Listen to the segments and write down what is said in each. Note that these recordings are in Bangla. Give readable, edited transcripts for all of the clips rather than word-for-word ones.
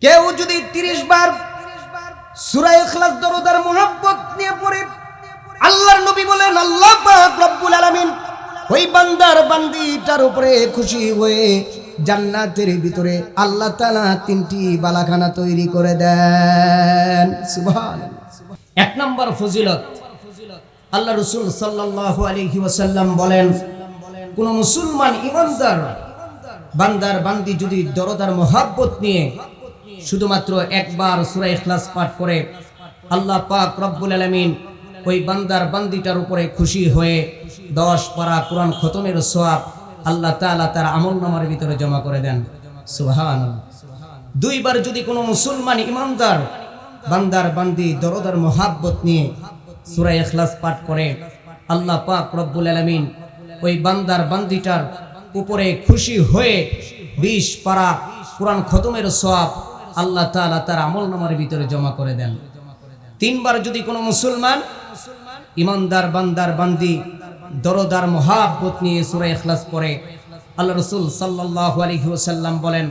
কেউ যদি 30 বার সূরা ইখলাস দরুদ আর মুহাব্বত নিয়ে পড়ে, আল্লাহর নবী বলেন আল্লাহ পাক রব্বুল আলামিন ওই বান্দার বান্দিটার উপরে খুশি হয়ে জান্নাতের ভিতরে আল্লাহ তাআলা 3টি বালাখানা তৈরি করে দেন। সুবহানাল্লাহ। 1 নম্বর ফজিলত, আল্লাহ রাসূল সাল্লাল্লাহু আলাইহি ওয়াসাল্লাম বলেন, কোন মুসলমান ইমানদার বান্দার বান্দি যদি দরদ আর মুহাব্বত নিয়ে শুধুমাত্র একবার সূরা ইখলাস পাঠ করে, আল্লাহ পাক রব্বুল আলামিন ওই বান্দার বান্দিটার উপরে খুশি হয়ে 10 পারা কোরআন খতমের সওয়াব আল্লাহ তাআলা তার আমলনামার ভিতরে জমা করে দেন। সুবহানাল্লাহ। 2 বার যদি কোনো মুসলমান ইমানদার বান্দার বান্দি দরদ আর মুহাব্বত নিয়ে সূরা ইখলাস পাঠ করে, আল্লাহ পাক রব্বুল আলামিন ওই বান্দার বান্দিটার উপরে খুশি হয়ে 20 পারা কোরআন খতমের সওয়াব আল্লাহ তাআলা তার আমলনামার ভিতরে জমা করে দেন। 3 বার যদি কোনো মুসলমান ইমানদার বান্দার বান্দি দরদ আর মুহাব্বত নিয়ে সূরা ইখলাস পড়ে, আল্লাহ রাসূল সাল্লাল্লাহু আলাইহি ওয়াসাল্লাম বলেন,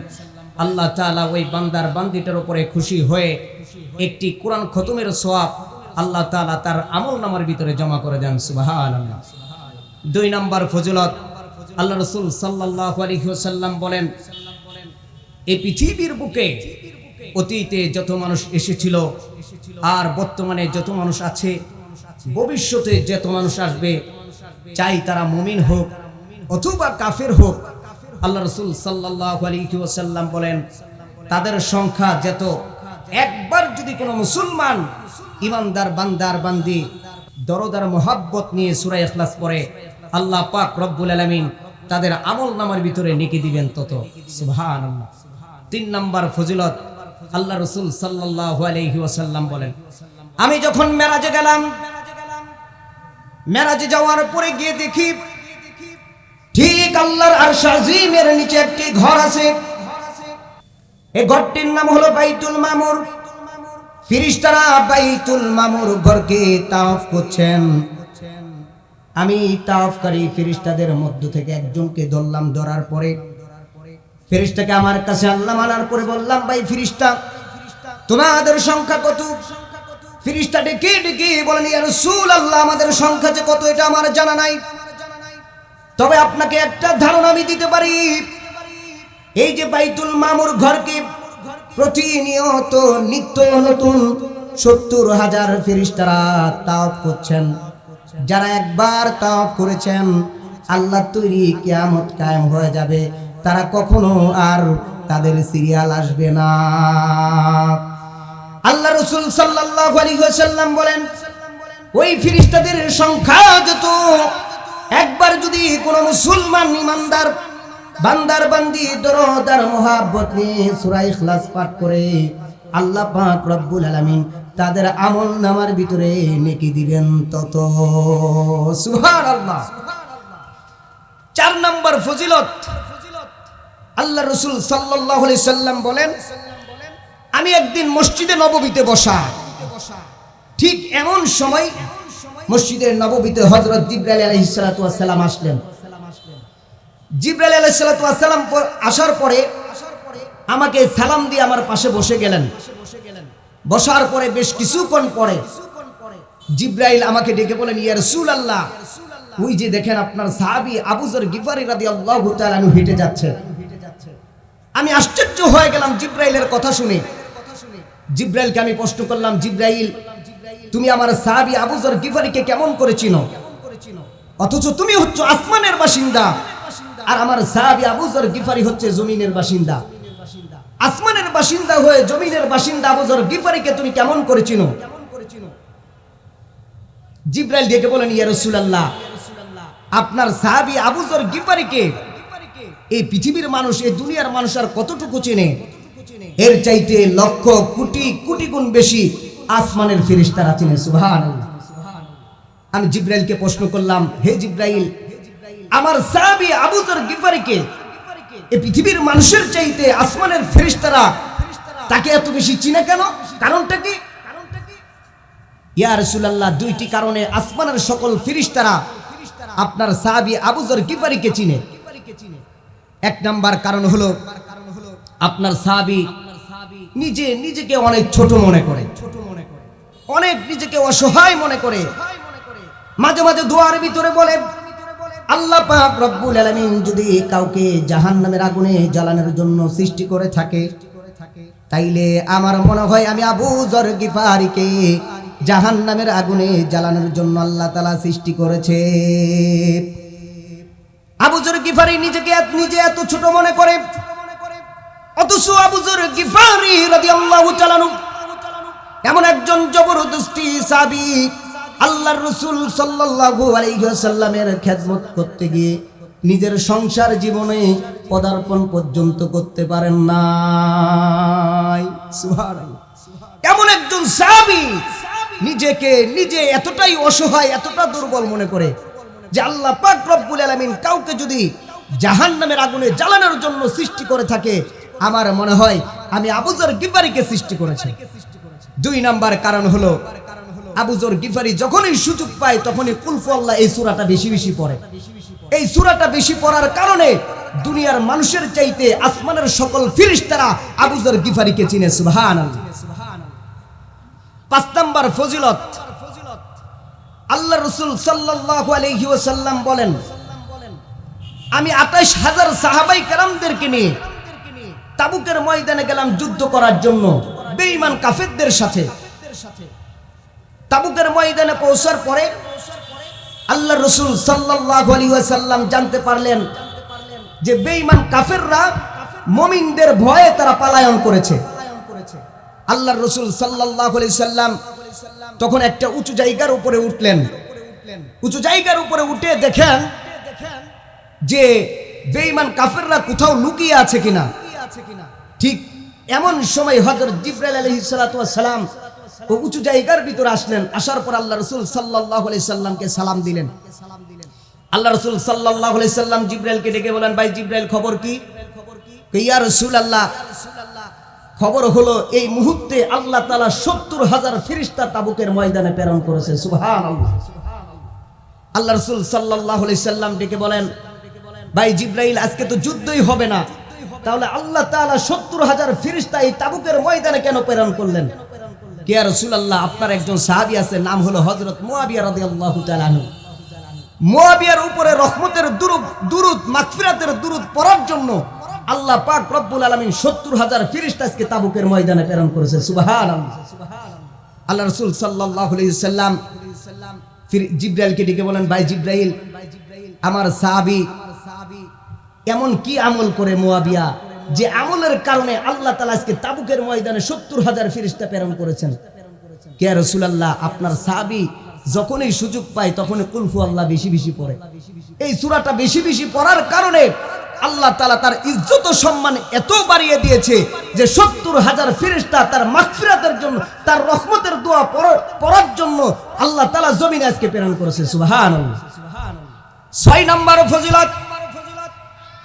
আল্লাহ তাআলা ওই বান্দার বান্দিটার উপরে খুশি হয়ে একটি কোরআন খতমের সওয়াব আল্লাহ তাআলা তার আমলনামার ভিতরে জমা করে দেন। সুবহানাল্লাহ। 2 নম্বর ফজিলত, আল্লাহ রাসূল সাল্লাল্লাহু আলাইহি ওয়াসাল্লাম বলেন, এই পৃথিবীর বুকে অতীতে যত মানুষ এসেছিল আর বর্তমানে যত মানুষ আছে, ভবিষ্যতে যত মানুষ আসবে, চাই তারা মুমিন হোক অথবা কাফের হোক, আল্লাহ রাসূল সাল্লাল্লাহু আলাইহি ওয়াসাল্লাম বলেন, তাদের সংখ্যা যত, একবার যদি কোনো মুসলমান ইমানদার বান্দার বান্দি দরদ আর মুহাব্বত নিয়ে সূরা ইখলাস পড়ে, আল্লাহ পাক রব্বুল আলামিন তাদের আমলনামার ভিতরে নেকি দিবেন তত। সুবহানাল্লাহ। 3 নম্বর ফজিলত, আল্লাহ রাসূল সাল্লাল্লাহু আলাইহি ওয়াসাল্লাম বলেন, আমি যখন মেরাজে গেলাম, মেরাজে যাওয়ার পরে গিয়ে দেখি ঠিক আল্লাহর আরশ আজিমের নিচে একটি ঘর আছে। এই ঘরটির নাম হলো বাইতুল মামুর। ফেরেশতারা বাইতুল মামুর ঘরকে তাওয়াফ করছেন। আমি তাওয়াফকারী ফেরেশতাদের মধ্য থেকে একজনকে ধরলাম। ধরার পরে ফেরেশতাকে আমার কাছে আল্লাহ মানার পরে বললাম, ভাই ফেরেশতা, তোমাদের সংখ্যা কত? ফেরেশতা ডেকে ডেকে বলেন, ইয়া রাসূলুল্লাহ, আমাদের সংখ্যা যে কত এটা আমার জানা নাই, তবে আপনাকে একটা ধারণা আমি দিতে পারি। এই যে বাইতুল মামুর ঘরকে প্রতিনিয়ত নিত্য নতুন 70,000 ফেরেশতারা তাওয়াফ করছেন। যারা একবার তাওয়াফ করেছেন, আল্লাহ তৈরি কিয়ামত কায়েম হয়ে যাবে, তারা কখনো আর তাদের সিরিয়াল আসবে না। আল্লাহ রাসূল সাল্লাল্লাহু আলাইহি ওয়াসাল্লাম বলেন, ওই ফেরেশতাদের সংখ্যা যত, একবার যদি কোনো মুসলমান ইমানদার বান্দার বান্দি দরদ আর মুহাব্বত নিয়ে সূরা ইখলাস পাঠ করে, আল্লাহ পাক রব্বুল আলামিন তাদের আমলনামার ভিতরে নেকি দিবেন তত। সুবহানাল্লাহ। 4 নম্বর ফজিলত, আল্লাহ রাসূল সাল্লাল্লাহু আলাইহি সাল্লাম বলেন, আমি একদিন মসজিদে নববীতে বসা, ঠিক এমন সময় মসজিদের নববীতে হযরত জিবরাইল আলাইহিস সালাতু ওয়াস সালাম আসলেন। জিবরাইল আলাইহিস সালাতু ওয়াস সালাম আসার পরে আমাকে সালাম দিয়ে আমার পাশে বসে গেলেন। বসার পরে বেশ কিছুক্ষণ পরে জিবরাইল আমাকে ডেকে বলেন, ইয়া রাসূলুল্লাহ, ওই যে দেখেন আপনার সাহাবী আবু যর গিফারি রাদিয়াল্লাহু তাআলা আনহু হেঁটে যাচ্ছে। আমি আশ্চর্য হয়ে গেলাম জিবরাইলের কথা শুনে। জিবরাইলকে আমি প্রশ্ন করলাম, জিবরাইল, তুমি আমার সাহাবী আবু যর গিফারিকে কেমন করে চিনো? অথচ তুমি হচ্ছে আসমানের বাসিন্দা, আর আমার সাহাবী আবু যর গিফারি হচ্ছে জমিনের বাসিন্দা। আসমানের বাসিন্দা হয়ে জমিনের বাসিন্দা আবু যর গিফারিকে তুমি কেমন করে চিনো? জিবরাইল ডেকে বলেন, ইয়া রাসূলুল্লাহ, আপনার সাহাবী আবু যর গিফারিকে এই পৃথিবীর মানুষ, এই দুনিয়ার মানুষ আর কতটুকু চেনে? এর চাইতে লক্ষ কোটি কোটি গুণ বেশি আসমানের ফেরেশতারা চেনে। সুবহানাল্লাহ। আমি জিবরাইলকে প্রশ্ন করলাম, হে জিবরাইল, আমার সাহাবী আবু যর গিফারিকে এই পৃথিবীর মানুষের চাইতে আসমানের ফেরেশতারা তাকে এত বেশি চিনে কেন? কারণটা কি? ইয়া রাসূলুল্লাহ, 2টি কারণে আসমানের সকল ফেরেশতারা আপনার সাহাবী আবু যর গিফারিকে চিনে। 1 নাম্বার কারণ হলো আপনার সাহাবী নিজে নিজেকে অনেক ছোট মনে করে, অনেক নিজেকে অসহায় মনে করে। মাঝে মাঝে দোয়ার ভিতরে বলে, আল্লাহ পাক রব্বুল আলামিন যদি কাউকে জাহান্নামের আগুনে জ্বালানোর জন্য সৃষ্টি করে থাকে, তাইলে আমার মনে হয় আমি আবু যর গিফারিকে জাহান্নামের আগুনে জ্বালানোর জন্য আল্লাহ তাআলা সৃষ্টি করেছে। আবু যর গিফারি নিজেকে নিজে এত ছোট মনে করে, অথচ আবু যর গিফারি রাদিয়াল্লাহু তাআলা এমন একজন জবরদস্তি সাহাবী, আল্লাহর রাসূল সাল্লাল্লাহু আলাইহি ওয়াসাল্লামের খেদমত করতে গিয়ে নিজের সংসার জীবনে পদার্পণ পর্যন্ত করতে পারেন নাই। সুবহানাল্লাহ। এমন একজন সাহাবী নিজেকে নিজে এতটাই অসহায়, এতটা দুর্বল মনে করে যে আল্লাহ পাক রব্বুল আলামিন কাউকে যদি জাহান্নামের আগুনে জ্বালানোর জন্য সৃষ্টি করে থাকে, আমার মনে হয় আমি আবু যর গিফারিকে সৃষ্টি করেছি। 2 নাম্বার কারণ হলো আবু যর গিফারি যখনই সুযোগ পায় তখনই কুল আল্লাহ এই সূরাটা বেশি বেশি পড়ে। এই সূরাটা বেশি পড়ার কারণে দুনিয়ার মানুষের চাইতে আসমানের সকল ফেরেশতারা আবু যর গিফারিকে চিনে। সুবহানাল্লাহ। 5 নাম্বার ফজিলত, আল্লাহর রাসূল সাল্লাল্লাহু আলাইহি ওয়াসাল্লাম বলেন, আমি 28,000 সাহাবায়ে কেরামদেরকে নিয়ে তাবুকের ময়দানে গেলাম যুদ্ধ করার জন্য বেঈমান কাফেরদের সাথে। তাবুকের ময়দানে পৌঁছার পরে আল্লাহর রাসূল সাল্লাল্লাহু আলাইহি ওয়াসাল্লাম জানতে পারলেন যে বেঈমান কাফেররা মুমিনদের ভয়ে তারা পলায়ন করেছে। আল্লাহর রাসূল সাল্লাল্লাহু আলাইহি ওয়াসাল্লাম তখন একটা উঁচু জায়গার উপরে উঠলেন। উঁচু জায়গার উপরে উঠে দেখেন যে বেঈমান কাফেররা কোথাও লুকিয়ে আছে কিনা। ঠিক এমন সময় হযরত জিবরাইল আলাইহিস সালাতু ওয়াস সালাম ও উঁচু জায়গার ভিতরে আসলেন। আসার পর আল্লাহ রাসূল সাল্লাল্লাহু আলাইহি সাল্লামকে সালাম দিলেন। আল্লাহ রাসূল সাল্লাল্লাহু আলাইহি সাল্লাম জিবরাইলকে ডেকে বলেন, ভাই জিবরাইল খবর কি? ইয়া রাসূলুল্লাহ, খবর হলো এই মুহূর্তে আল্লাহ তাআলা 70,000 ফেরেশতা তাবুকের ময়দানে প্রেরণ করেছে। সুবহানাল্লাহ। আল্লাহ রাসূল সাল্লাল্লাহু আলাইহি সাল্লাম ডেকে বলেন, ভাই জিবরাইল, আজকে তো যুদ্ধই হবে না, তাহলে আল্লাহ তাআলা 70,000 ফেরেশতা এই তাবুকের ময়দানে কেন প্রেরণ করলেন? ইয়া রাসূলুল্লাহ, আপনার একজন সাহাবী আছে, নাম হলো হযরত মুয়াবিয়া রাদিয়াল্লাহু তাআলা আনহু। মুয়াবিয়ার উপরে রহমতের দুরূদ মাগফিরাতের দুরূদ পড়ার জন্য আল্লাহ পাক রব্বুল আলামিন 70,000 ফেরেশতা আজকে তাবুকের ময়দানে প্রেরণ করেছে। সুবহানাল্লাহ। আল্লাহ রাসূল সাল্লাল্লাহু আলাইহি সাল্লাম জিবরাইলকে ডেকে বলেন, ভাই জিবরাইল, আমার সাহাবী এমন কি আমল করে মুয়াবিয়া যে আমলের কারণে আল্লাহ তাআলা আজকে তাবুকের ময়দানে 70,000 ফেরেশতা প্রেরণ করেছেন? ইয়া রাসূলুল্লাহ, আপনার সাহাবী যখনই সুযোগ পায় তখনই কুল আল্লাহ বেশি বেশি পড়ে। এই সূরাটা বেশি বেশি পড়ার কারণে আল্লাহ তাআলা তার ইজ্জত ও সম্মান এত বাড়িয়ে দিয়েছে যে 70,000 ফেরেশতা তার মাগফিরাতের জন্য, তার রহমতের দোয়া পড়ার জন্য আল্লাহ তাআলা জমিনে আজকে প্রেরণ করেছে। সুবহানাল্লাহ। 6 নম্বর ফজিলত,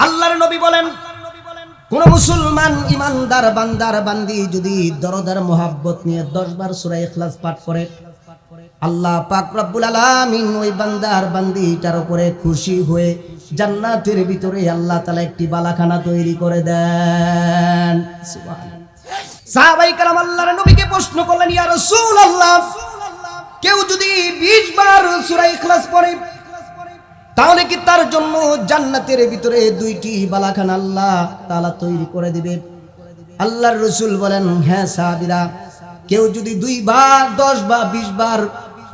আল্লাহর নবী বলেন, কোন মুসলমান ইমানদার বান্দার বান্দি যদি দরদার মোহাব্বত নিয়ে 10 বার সূরা ইখলাস পাঠ করে, আল্লাহ পাক রব্বুল আলামিন ওই বান্দার বান্দিটার উপরে খুশি হয়ে জান্নাতের ভিতরে আল্লাহ তাআলা একটি বালাখানা তৈরি করে দেন। সুবহানাল্লাহ। সাহাবায়ে কেরাম আল্লাহর নবীকে প্রশ্ন করলেন, ইয়া রাসূলুল্লাহ, কেউ যদি 20 বার সূরা ইখলাস পড়ে তাহলে কি তার জন্য জান্নাতের ভিতরে 2টি বালাখানা আল্লাহ তাআলা তৈরি করে দিবে? আল্লাহর রাসূল বলেন, হ্যাঁ সাহাবীরা, কেউ যদি 2 বার 10 বা 20 বার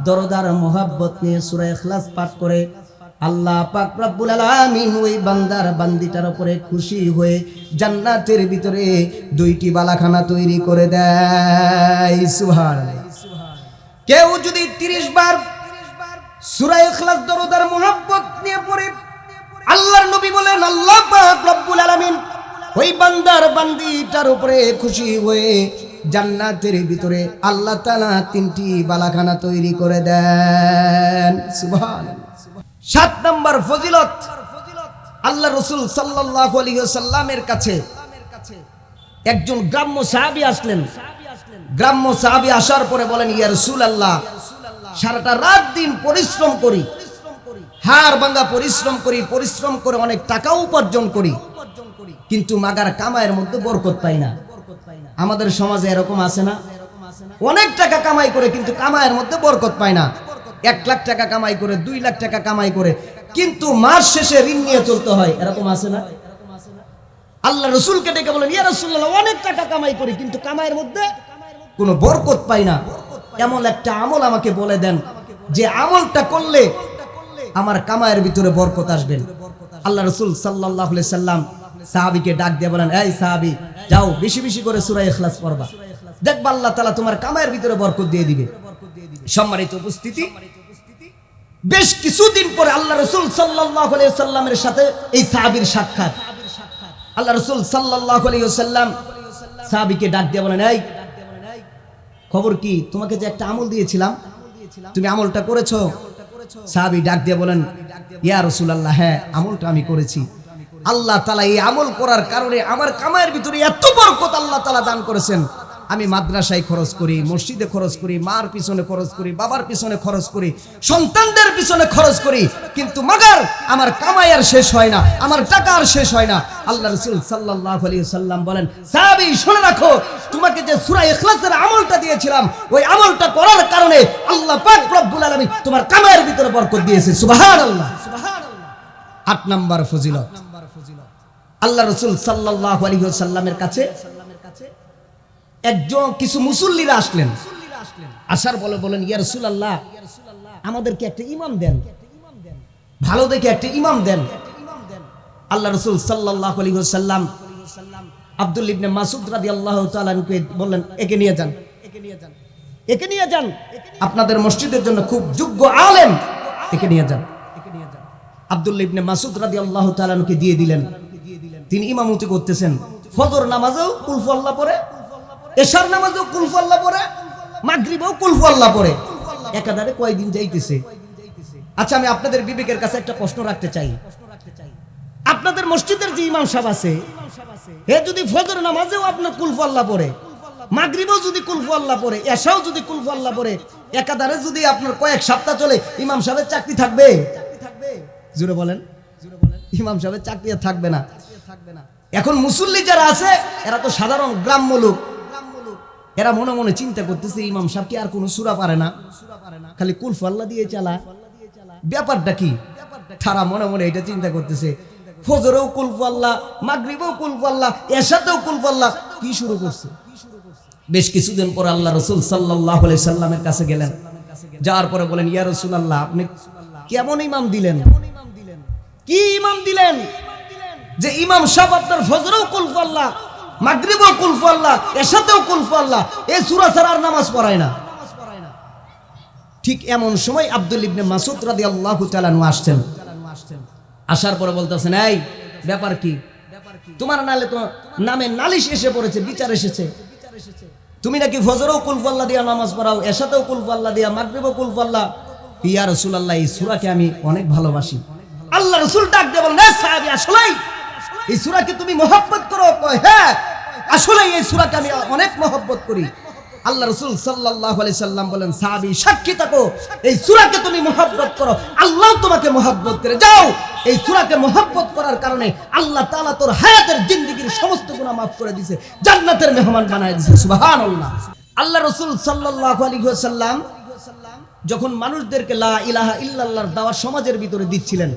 দরদার মোহাব্বত নিয়ে সূরা ইখলাস পাঠ করে, আল্লাহ পাক রব্বুল আলামিন ওই বান্দার বান্দিটার উপরে খুশি হয়ে জান্নাতের ভিতরে 2টি বালাখানা তৈরি করে দেয়। সুবহানাল্লাহ। কেউ যদি 30 বার সূরা ইখলাস দরদার মোহাব্বত নিয়ে পড়ে, আল্লাহর নবী বলেন, আল্লাহ পাক রব্বুল আলামিন ওই বান্দার বান্দিটার উপরে খুশি হয়ে জান্নাতের ভিতরে আল্লাহ তাআলা 3টি বালাখানা তৈরি করে দেন। সুবহানাল্লাহ। 7 নম্বর ফজিলত, আল্লাহ রাসূল সাল্লাল্লাহু আলাইহি ওয়াসাল্লামের কাছে একজন গ্রাম্য সাহাবী আসলেন। গ্রাম্য সাহাবী আসার পরে বলেন, ইয়া রাসূলুল্লাহ, সারাটা রাত দিন পরিশ্রম করি, হাড় ভাঙা পরিশ্রম করে অনেক টাকা উপার্জন করি, কিন্তু মাগার কামাইয়ের মধ্যে বরকত পাই না। আমাদের সমাজে এরকম আছে না? অনেক টাকা কামাই করে কিন্তু কামাইয়ের মধ্যে বরকত পায় না। 1 লাখ টাকা কামাই করে, 2 লাখ টাকা কামাই করে, কিন্তু মাস শেষে ঋণ নিয়ে চলতে হয়। এরকম আছে না? আল্লাহ রাসূলকে ডেকে বলেন, ইয়া রাসূলুল্লাহ, অনেক টাকা কামাই করি কিন্তু কামাইয়ের মধ্যে কোনো বরকত পাই না। এমন একটা আমল আমাকে বলে দেন যে আমলটা করলে আমার কামাইয়ের ভিতরে বরকত আসবে। আল্লাহ রাসূল সাল্লাল্লাহু আলাইহি সাল্লাম সাহাবীকে ডাক দিয়ে বলেন, এই সাহাবী, যাও বেশি বেশি করে সূরা ইখলাস পড়বা, দেখবা আল্লাহ তাআলা তোমার কামাইয়ের ভিতরে বরকত দিয়ে দিবে। সম্মানিত উপস্থিতি, বেশ কিছুদিন পরে আল্লাহ রাসূল সাল্লাল্লাহু আলাইহি সাল্লামের সাথে এই সাহাবীর সাক্ষাৎ। আল্লাহ রাসূল সাল্লাল্লাহু আলাইহি ওয়াসাল্লাম সাহাবীকে ডাক দিয়ে বলেন, এই খবর কি? তোমাকে যে একটা আমল দিয়েছিলাম, তুমি আমলটা করেছো? সাহাবী ডাক দিয়ে বলেন, ইয়া রাসূলুল্লাহ, হ্যাঁ, আমলটা আমি করেছি। আল্লাহ তাআলা এই আমল করার কারণে আমার কামাইয়ের ভিতরে এত বরকত আল্লাহ তাআলা দান করেছেন। আমি মাদ্রাসায় খরচ করি, মসজিদে খরচ করি, মার পিছনে খরচ করি, বাবার পিছনে খরচ করি, সন্তানদের পিছনে খরচ করি, কিন্তু মাগার আমার কামাই আর শেষ হয় না, আমার টাকা আর শেষ হয় না। আল্লাহ রাসূল সাল্লাল্লাহু আলাইহি ওয়াসাল্লাম বলেন, সাহাবী শুনে রাখো, তোমাকে যে সূরা ইখলাসের আমলটা দিয়েছিলাম, ওই আমলটা করার কারণে আল্লাহ পাক রব্বুল আলামিন তোমার কামাইয়ের ভিতরে বরকত দিয়েছে। সুবহানাল্লাহ। 8 নাম্বার ফজিলত, আল্লাহ রাসূল সাল্লাল্লাহু আলাইহি ওয়াসাল্লামের কাছে একজন কিছু মুসল্লিরা আসলেন। আসার বলেন, ইয়া রাসূলুল্লাহ, আমাদেরকে একটা ইমাম দেন, ভালো দেখে একটা ইমাম দেন। আল্লাহ রাসূল সাল্লাল্লাহু আলাইহি ওয়াসাল্লাম আব্দুল ইবনে মাসউদ রাদিয়াল্লাহু তাআলা আনহুকে বললেন, একে নিয়ে যান, একে নিয়ে যান, আপনাদের মসজিদের জন্য খুব যোগ্য আলেম, একে নিয়ে যান। আব্দুল ইবনে মাসউদ রাদিয়াল্লাহু তাআলা আনহুকে দিয়ে দিলেন। তিনি ইমামতি করতেছেন। ফজর নামাজেও কুল হু আল্লাহ পড়ে, এশার নামাজেও কুল হু আল্লাহ পড়ে, মাগরিবেও কুল হু আল্লাহ পড়ে। একাধারে কয়দিন যাইতেছে। আচ্ছা, আমি আপনাদের বিবেকের কাছে একটা প্রশ্ন রাখতে চাই। আপনাদের মসজিদের যে ইমাম সাহেব আছে, হে যদি ফজর নামাজেও আপনার কুল হু আল্লাহ পড়ে, মাগরিবেও যদি কুল হু আল্লাহ পড়ে, এশাও যদি কুল হু আল্লাহ পড়ে, একাধারে যদি আপনার কয়েক সপ্তাহ চলে, ইমাম সাহেবের চাকরি থাকবে? জোরে বলেন। ইমাম সাহেবের চাকরি থাকবে না। এখন মুসল্লি যারা আছে, এরা তো সাধারণ গ্রাম্য লোক, এরা মনে মনে চিন্তা করতেছে, ইমাম সাহেব কি আর কোনো সূরা পারে না, খালি কুল হু আল্লাহ দিয়ে চালায়, ব্যাপারটা কি? তারা মনে মনে এটা চিন্তা করতেছে। ফজরেও কুল হু আল্লাহ, মাগরিবেও কুল হু আল্লাহ, এশাতেও কুল হু আল্লাহ, কি শুরু করছে? বেশ কিছুদিন পর আল্লাহ রাসূল সাল্লাল্লাহু আলাইহি সাল্লামের কাছে গেলেন। যাওয়ার পরে বলেন, ইয়া রাসূলুল্লাহ, আপনি কেমন ইমাম দিলেন? কি ইমাম দিলেন যে ইমাম সাহেব আপনার ফজরেও কুল হু আল্লাহ, মাগরিবেও কুল হু আল্লাহ, এশাতেও কুল হু আল্লাহ, এই সূরা ছাড়া আর নামাজ পড়ায় না? ঠিক এমন সময় আব্দুল ইবনে মাসউদ রাদিয়াল্লাহু তাআলা আনহু আসছেন। আসার পরে বলতেছেন, এই ব্যাপার কি? তোমার নামে নালিশ এসে পড়েছে, বিচার এসেছে। তুমি নাকি ফজরেও কুল হু আল্লাহ দিয়া নামাজ পড়াও, এশাতেও কুল হু আল্লাহ দিয়া, মাগরিবেও কুল হু আল্লাহ। ইয়া রাসূলুল্লাহ, এই সূরাকে আমি অনেক ভালোবাসি। আল্লাহ রাসূল ডাক দিয়ে বলেন, এ সাহাবী, আসলেই এই সূরাকে তুমি মহব্বত করো? হ্যাঁ, আসলেই এই সূরাকে আমি অনেক মহব্বত করি। আল্লাহ রাসূল সাল্লাল্লাহু আলাইহি সাল্লাম বলেন, সাহাবী সাক্ষী থাকো, এই সূরাকে তুমি মহব্বত করো, আল্লাহ তোমাকে মহব্বত করে। যাও, এই সূরাকে মহব্বত করার কারণে আল্লাহ তাআলা তোর হায়াতের জিন্দেগীর সমস্ত গুনাহ মাফ করে দিয়েছে, জান্নাতের মেহমান বানায় দিয়েছে। সুবহানাল্লাহ। আল্লাহ রাসূল সাল্লাল্লাহু আলাইহি ওয়াসাল্লাম যখন মানুষদেরকে লা ইলাহা ইল্লাল্লাহর দাওয়াত সমাজের ভিতরে দিচ্ছিলেন,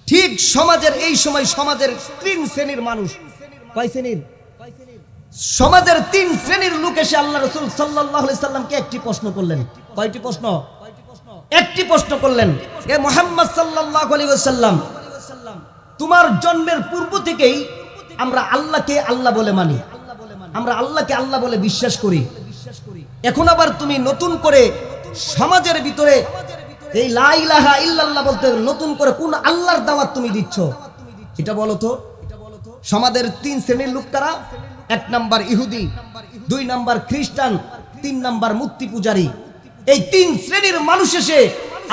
ঠিক সমাজের এই সময় সমাজের 3 শ্রেণীর মানুষ, কয় শ্রেণীর? সমাজের 3 শ্রেণীর লোক এসে আল্লাহ রাসূল সাল্লাল্লাহু আলাইহি সাল্লামকে একটি প্রশ্ন করলেন। কয়টি প্রশ্ন? একটি প্রশ্ন করলেন, এ মুহাম্মদ সাল্লাল্লাহু আলাইহি ওয়াসাল্লাম, তোমার জন্মের পূর্ব থেকেই আমরা আল্লাহকে আল্লাহ বলে মানি, আমরা আল্লাহকে আল্লাহ বলে বিশ্বাস করি। এখন আবার তুমি নতুন করে সমাজের ভিতরে এই লা ইলাহা ইল্লাল্লাহ বলতে নতুন করে কোন আল্লাহর দাওয়াত তুমি দিচ্ছ? এটা বলো তো। সমাজের 3 শ্রেণীর লোক কারা? 1 নাম্বার ইহুদি, 2 নাম্বার খ্রিস্টান, 3 নাম্বার মূর্তি পূজারী। এই 3 শ্রেণীর মানুষ এসে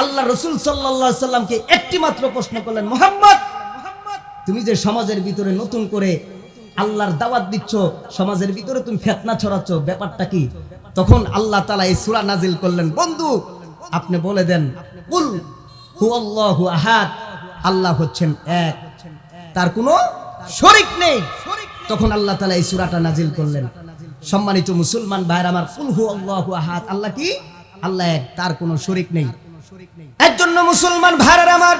আল্লাহ রাসূল সাল্লাল্লাহু আলাইহি সাল্লামকে একটি মাত্র প্রশ্ন করলেন, মুহাম্মদ, তুমি যে সমাজের ভিতরে নতুন করে আল্লাহর দাওয়াত দিচ্ছ, সমাজের ভিতরে তুমি ফিতনা ছড়াচ্ছ, ব্যাপারটা কি? তখন আল্লাহ তাআলা এই সূরা নাজিল করলেন, বন্ধু আপনি বলে দেন, কুল হুয়াল্লাহু আহাদ, আল্লাহ হচ্ছেন এক, তার কোনো শরীক নেই। তখন আল্লাহ তাআলা এই সূরাটা নাজিল করলেন। সম্মানিত মুসলমান ভাইরা আমার, কুল হু আল্লাহু আহাদ, আল্লাহ কি? আল্লাহ এক, তার কোনো শরীক নেই। এর জন্য মুসলমান ভাইরা আমার,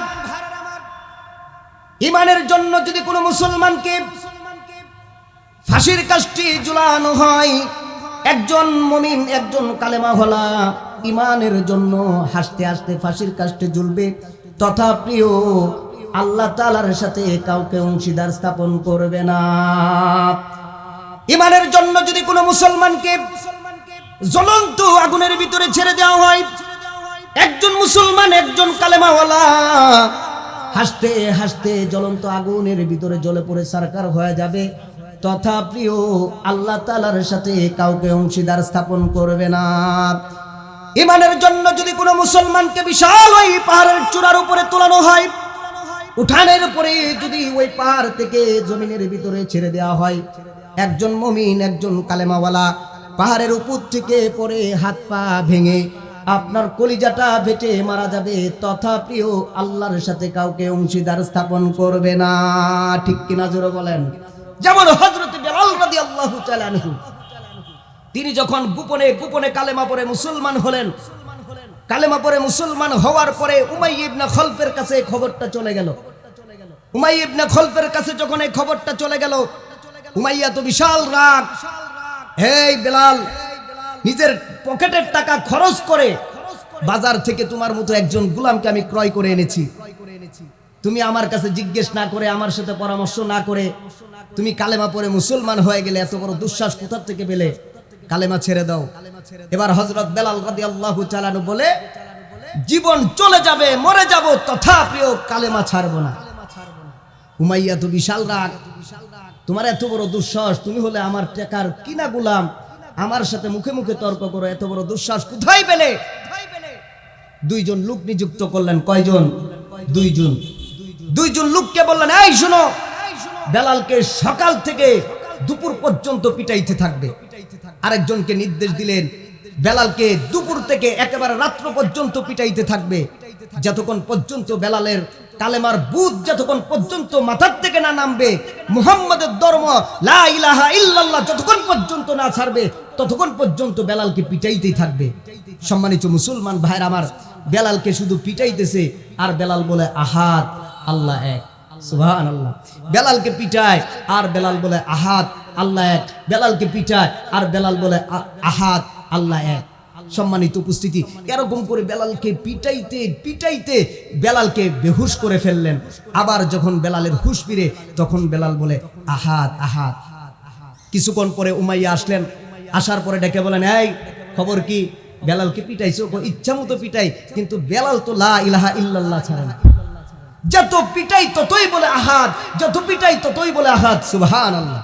ইমানের জন্য যদি কোনো মুসলমানকে ফাঁসির কাষ্ঠে ঝুলানো হয়, একজন মুমিন, একজন কালেমাওয়ালা ইমানের জন্য হাসতে হাসতে ফাঁসির কাষ্ঠে ঝুলবে, তথাপিও আল্লাহ তাআলার সাথে কাউকে অংশীদার স্থাপন করবে না। ইমানের জন্য যদি কোনো মুসলমানকে জ্বলন্ত আগুনের ভিতরে ছেড়ে দেওয়া হয়, একজন মুসলমান, একজন কালেমাওয়ালা হাসতে হাসতে জ্বলন্ত আগুনের ভিতরে জ্বলে পড়ে সারকার হয়ে যাবে, তথাপিও আল্লাহ তাআলার সাথে কাউকে অংশীদার স্থাপন করবে না। ইমানের জন্য যদি কোনো মুসলমানকে বিশাল ওই পাহাড়ের চূড়ার উপরে তোলানো হয়, উঠানের পরে যদি ওই পাহাড় থেকে জমিনের ভিতরে ছেড়ে দেওয়া হয়, একজন মুমিন, একজন কালেমাওয়ালা পাহাড়ের উপর থেকে পড়ে হাত পা ভেঙে আপনার কলিজাটা ফেটে মারা যাবে, তথাপিও আল্লাহর সাথে কাউকে অংশীদার স্থাপন করবে না। ঠিক কিনা জোরে বলেন? যেমন হযরত বেলাল রাদিয়াল্লাহু তাআলা আনহু, তিনি যখন গোপনে গোপনে কালেমা পড়ে মুসলমান হলেন, কালেমা পড়ে মুসলমান হওয়ার পরে উমাইয়া ইবনে খলফের কাছে খবরটা চলে গেল। উমাইয়া ইবনে খলফের কাছে যখন এই খবরটা চলে গেল, উমাইয়া তো বিশাল রাগ, এই বেলাল, নিজের পকেটের টাকা খরচ করে বাজার থেকে তোমার মতো একজন গোলামকে আমি ক্রয় করে এনেছি, তুমি আমার কাছে জিজ্ঞেস না করে, আমার সাথে পরামর্শ না করে তুমি কালেমা পড়ে মুসলমান হয়ে গেলে, এত বড় দুঃসাহস কোথা থেকে পেলে? কালেমা ছেড়ে দাও। এবার হযরত বেলাল রাদিয়াল্লাহু তাআলা বলে, জীবন চলে যাবে, মরে যাব, তথাপিও কালেমা ছাড়বো না। উমাইয়া তো বিশাল রাগ, তোমার এত বড় দুঃসাহস, তুমি হলে আমার টাকার কিনা গোলাম, আমার সাথে মুখে মুখে তর্ক করো, এত বড় দুঃসাহস কোথায় পেলে? দুইজন লোক নিযুক্ত করলেন। কয়জন? দুইজন লোককে বললেন, এই শুনো, বেলালকে সকাল থেকে দুপুর পর্যন্ত পিটাইতে থাকবে। আরেকজনকে নির্দেশ দিলেন, বেলালকে দুপুর থেকে একেবারে রাত্র পর্যন্ত পিটাইতে থাকবে, যতক্ষণ পর্যন্ত বেলালের কালেমার বুধ যতক্ষণ পর্যন্ত মাথার থেকে না নামবে, মুহাম্মাদের ধর্ম লা ইলাহা ইল্লাল্লাহ যতক্ষণ পর্যন্ত না ছাড়বে, ততক্ষণ পর্যন্ত বেলালকে পিটাইতেই থাকবে। সম্মানিত মুসলমান ভাইরা আমার, বেলালকে শুধু পিটাইতেছে, আর বেলাল বলে আহাদ, আল্লাহ এক, সুবহানাল্লাহ। বেলালকে পিটায় আর বেলাল বলে আহাদ, আল্লাহ এক। বেলালকে পিটায় আর বেলাল বলে আহাদ, আল্লাহ এক। সম্মানিত উপস্থিতি, এরকম করে বেলালকে পিটাইতে পিটাইতে বেলালকে বেহুশ করে ফেললেন। আবার যখন বেলালের হুশ ফিরে, তখন বেলাল বলে আহাদ, আহাদ। কিছুক্ষণ পরে উমাইয়া আসলেন, আসার পরে ডেকে বলেন, এই খবর কি? বেলালকে পিটাইছো? ইচ্ছা মতো পিটাই, কিন্তু বেলাল তো লা ইলাহা ইল্লাল্লাহ ছাড়ে না। যত পিটাই ততই বলে আহাদ, যত পিটাই ততই বলে আহাদ, সুবহানাল্লাহ।